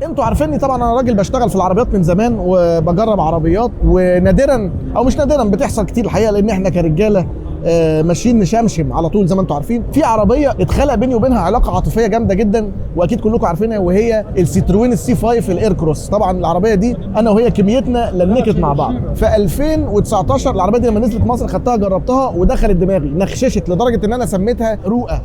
انتوا عارفيني طبعا، انا راجل بشتغل في العربيات من زمان وبجرب عربيات، ونادرا او مش نادرا بتحصل كتير الحقيقه، لان احنا كرجاله ماشيين نشمشم على طول زي ما انتوا عارفين. في عربيه اتخلق بيني وبينها علاقه عاطفيه جامده جدا، واكيد كلكم عارفينها، وهي السيتروين السي 5 الاير كروس. طبعا العربيه دي انا وهي كميتنا لنكت مع بعض في 2019. العربيه دي لما نزلت مصر خدتها جربتها ودخلت دماغي، نخششت لدرجه ان انا سميتها رؤى.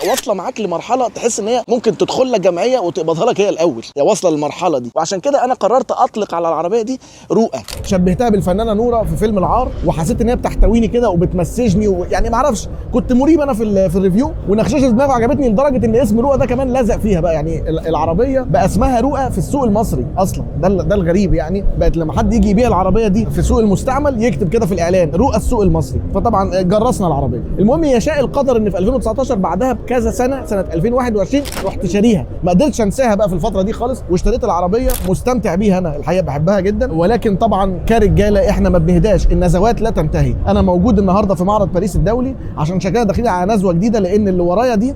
واصله معاك لمرحله تحس ان هي ممكن تدخل لك جمعيه وتقبضها لك هي الاول، هي واصله للمرحله دي. وعشان كده انا قررت اطلق على العربيه دي رؤى. شبهتها بالفنانه نوره في فيلم العار، وحسيت ان هي بتحتويني كده وبتمسجني يعني ما اعرفش، كنت مريب انا في الريفيو، ونخششت دماغي عجبتني لدرجه ان اسم رؤى ده كمان لزق فيها بقى. يعني العربيه بقى اسمها رؤى في السوق المصري اصلا، ده الغريب. يعني بقت لما حد يجي يبيع العربيه دي في سوق المستعمل يكتب كده في الاعلان رؤى السوق المصري. فطبعا جرسنا العربيه. المهم يشاء القدر ان في 2019 بعدها بكذا سنه 2021 رحت شاريها. ما قدرتش انساها بقى في الفتره دي خالص، واشتريت العربيه. مستمتع بيها انا الحقيقه، بحبها جدا. ولكن طبعا كرجاله احنا ما بنهداش، النزوات لا تنتهي. انا موجود النهارده في معرض باريس الدولي عشان شكلها داخلين على نزوه جديده، لان اللي ورايا دي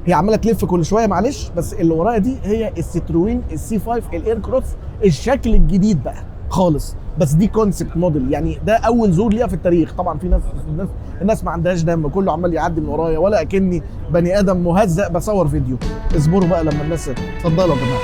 هي عماله تلف كل شويه معلش، بس اللي ورايا دي هي السيتروين السي 5 الاير كروس، الشكل الجديد بقى خالص. بس دي كونسبت موديل، يعني ده اول ظهور ليها في التاريخ. طبعا في الناس ما عندهاش دم، كله عمال يعدي من ورايا ولا اكني بني ادم مهزأ بصور فيديو. اصبروا بقى لما الناس. اتفضلوا يا جماعه.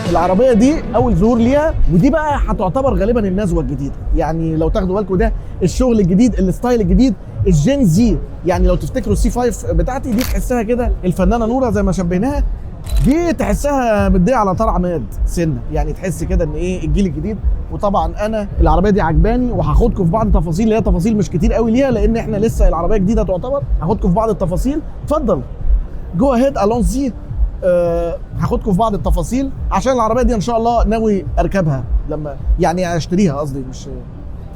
العربيه دي اول ظهور ليها، ودي بقى هتعتبر غالبا النزوه الجديده. يعني لو تاخدوا بالكم ده الشغل الجديد، الستايل الجديد، الجين زي. يعني لو تفتكروا السي 5 بتاعتي دي تحسها كده الفنانه نوره زي ما شبهناها، دي تحسها مديه على طار عماد سنه. يعني تحس كده ان ايه الجيل الجديد. وطبعا انا العربيه دي عجباني، وهاخدكم في بعض التفاصيل اللي هي تفاصيل مش كتير قوي ليها، لان احنا لسه العربيه جديده تعتبر. هاخدكم في بعض التفاصيل. اتفضل جو اهيد الونزي. هاخدكم في بعض التفاصيل عشان العربيه دي ان شاء الله ناوي اركبها لما يعني اشتريها، قصدي مش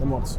مؤاخذه.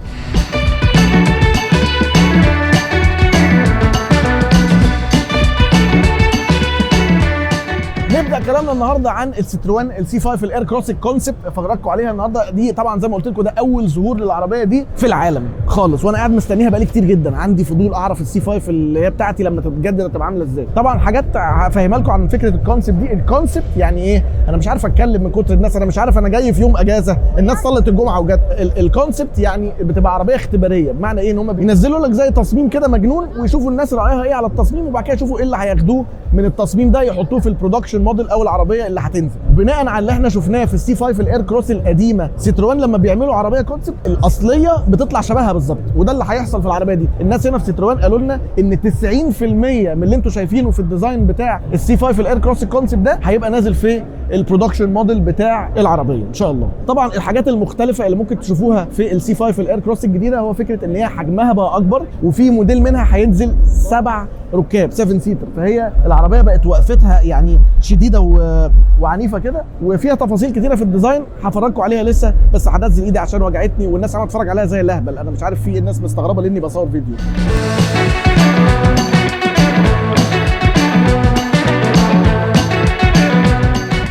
نبدا كلامنا النهارده عن السيتروين السي 5 الاير كروس الكونسبت. افرجكم عليها النهارده. دي طبعا زي ما قلت لكم ده اول ظهور للعربيه دي في العالم خالص، وانا قاعد مستنيها بقالي كتير جدا. عندي فضول اعرف السي 5 اللي هي بتاعتي لما تتجدد هتبقى عامله ازاي. طبعا حاجات هفهمها لكم عن فكره الكونسبت دي. الكونسبت يعني ايه؟ انا مش عارف اتكلم من كتر الناس، انا مش عارف، انا جاي في يوم اجازه الناس صلت الجمعه وجت. الكونسبت يعني بتبقى عربيه اختباريه، بمعنى ايه؟ ان هم بينزلوا لك زي تصميم كده مجنون، ويشوفوا الناس رايها ايه على التصميم، وبعد كده يشوفوا ايه اللي هياخدوه من التصميم ده يحطوه في البرودكشن موديل او العربيه اللي هتنزل. بناء على اللي احنا شفناه في السي 5 الاير كروس القديمه، سيتروين لما بيعملوا عربيه كونسبت الاصليه بتطلع شبهها بالظبط، وده اللي هيحصل في العربيه دي. الناس هنا في سيتروين قالوا لنا ان 90% من اللي انتم شايفينه في الديزاين بتاع السي 5 الاير كروس الكونسبت ده هيبقى نازل في البرودكشن موديل بتاع العربيه ان شاء الله. طبعا الحاجات المختلفه اللي ممكن تشوفوها في السي 5 الاير كروس الجديده هو فكره ان هي حجمها بقى اكبر، وفي موديل منها هينزل 7 ركاب 7 سيتر. فهي العربيه بقت وقفتها يعني شديده وعنيفه كده، وفيها تفاصيل كتيره في الديزاين هفرجكم عليها لسه، بس هنزل ايدي عشان وجعتني والناس عماله تتفرج عليها زي اللهبل. انا مش عارف في الناس مستغربه لاني بصور فيديو.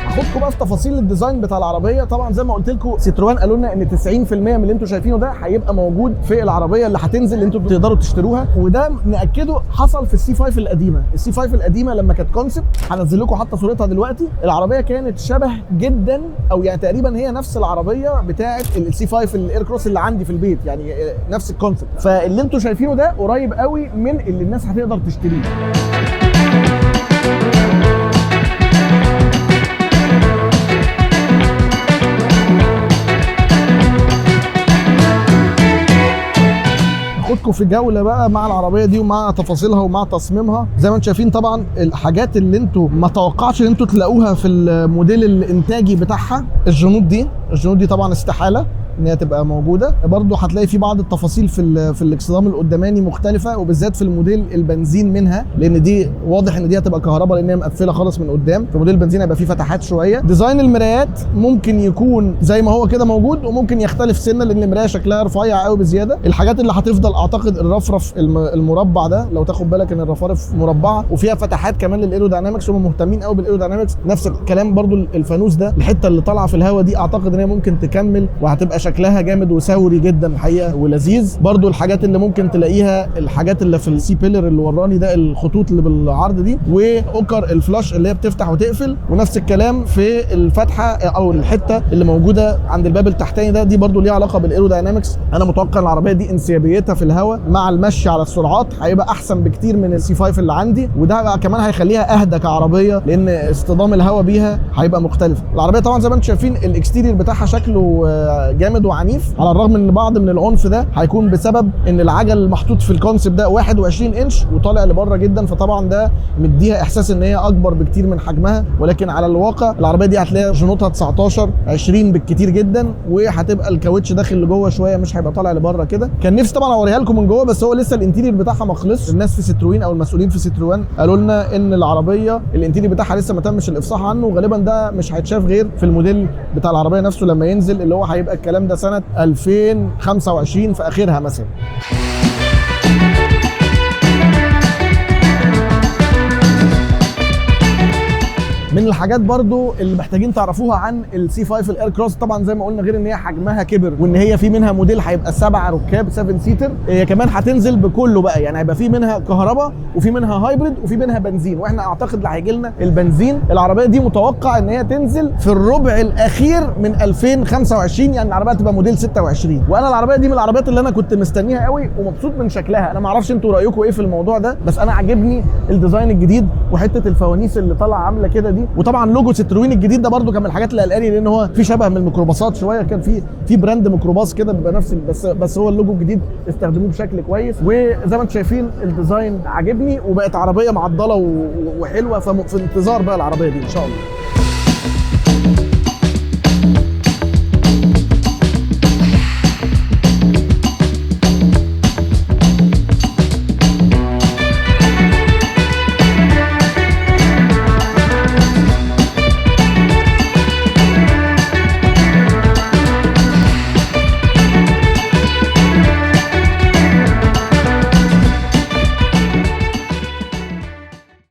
هاخدكم بقى في تفاصيل الديزاين بتاع العربيه. طبعا زي ما قلت لكم سيتروين قالوا لنا ان 90% من اللي انتم شايفينه ده هيبقى موجود في العربيه اللي هتنزل اللي انتم تقدروا تشتروها، وده ناكده حصل في السي 5 القديمه. السي 5 القديمه لما كانت كونسبت، هنزل لكم حتى صورتها دلوقتي، العربيه كانت شبه جدا او يعني تقريبا هي نفس العربيه بتاعه السي 5 الاير كروس اللي عندي في البيت، يعني نفس الكونسبت. فاللي انتم شايفينه ده قريب قوي من اللي الناس هتقدر تشتريه. هاخدكم في جوله بقى مع العربيه دي ومع تفاصيلها ومع تصميمها. زي ما انتم شايفين طبعا الحاجات اللي انتم ما توقعتش ان انتم تلاقوها في الموديل الانتاجي بتاعها، الجنود دي طبعا استحاله. ان هي تبقى موجوده. برضو هتلاقي في بعض التفاصيل في الاكسدام القداماني مختلفه، وبالذات في الموديل البنزين منها، لان دي واضح ان دي هتبقى كهرباء لان هي مقفله خالص من قدام. في موديل البنزين هيبقى فيه فتحات شويه. ديزاين المرايات ممكن يكون زي ما هو كده موجود، وممكن يختلف سنه لان المرايه شكلها رفيع قوي بزياده. الحاجات اللي هتفضل اعتقد الرفرف المربع ده، لو تاخد بالك ان الرفارف مربعه وفيها فتحات كمان للايروداينامكس، هم مهتمين قوي بالايروداينامكس. نفس الكلام برضو الفانوس ده، الحته اللي طالعه في الهواء دي اعتقد ان هي ممكن تكمل وهتبقى شكلها جامد وثوري جدا الحقيقه ولذيذ. برضو الحاجات اللي ممكن تلاقيها، الحاجات اللي في السي بيلر اللي وراني ده، الخطوط اللي بالعرض دي، واوكر الفلاش اللي هي بتفتح وتقفل، ونفس الكلام في الفتحه او الحته اللي موجوده عند الباب التحتاني ده، دي برضو ليها علاقه بالايروداينامكس. انا متوقع العربيه دي انسيابيتها في الهواء مع المشي على السرعات هيبقى احسن بكتير من السي 5 اللي عندي، وده كمان هيخليها اهدى كعربيه لان اصطدام الهواء بيها هيبقى مختلف. العربيه طبعا زي ما انتم شايفين الاكستيرير بتاعها شكله جامد وعنيف، على الرغم ان بعض من العنف ده هيكون بسبب ان العجل المحطوط في الكونسيبت ده 21 انش وطالع لبره جدا، فطبعا ده مديها احساس ان هي اكبر بكتير من حجمها، ولكن على الواقع العربيه دي هتلاقي جنوطها 19 20 بالكتير جدا، وهتبقى الكاوتش داخل لجوه شويه مش هيبقى طالع لبره كده. كان نفسي طبعا اوريها لكم من جوه، بس هو لسه الانتيرير بتاعها ما خلصش. الناس في ستروين او المسؤولين في ستروين قالوا لنا ان العربيه الانتيرير بتاعها لسه ما تمش الافصاح عنه، وغالبا ده مش هيتشاف غير في الموديل بتاع العربيه نفسه لما ينزل، اللي هو هيبقى الكلام ده سنه 2025 في اخرها مثلا. من الحاجات برضو اللي محتاجين تعرفوها عن السي 5 الاير كروس، طبعا زي ما قلنا غير ان هي حجمها كبر وان هي في منها موديل هيبقى 7 ركاب 7 سيتر، هي كمان هتنزل بكله بقى، يعني هيبقى في منها كهرباء وفي منها هايبريد وفي منها بنزين، واحنا اعتقد اللي هيجي لنا البنزين. العربيه دي متوقع ان هي تنزل في الربع الاخير من 2025، يعني العربيه تبقى موديل 26، وانا العربيه دي من العربيات اللي انا كنت مستنيها قوي ومبسوط من شكلها. انا ما اعرفش انتوا رايكم ايه في الموضوع ده، بس انا عاجبني الديزاين الجديد وحته الفوانيس اللي طالعه عامله كده دي، وطبعا لوجو ستروين الجديد ده برده كان من الحاجات اللي قلقاني لان هو في شبه من الميكروباصات شويه، كان في براند ميكروباص كده بيبقى نفس بس هو اللوجو الجديد استخدموه بشكل كويس، وزي ما انتم شايفين الديزاين عاجبني وبقت عربيه معضله وحلوه، في انتظار بقى العربيه دي ان شاء الله.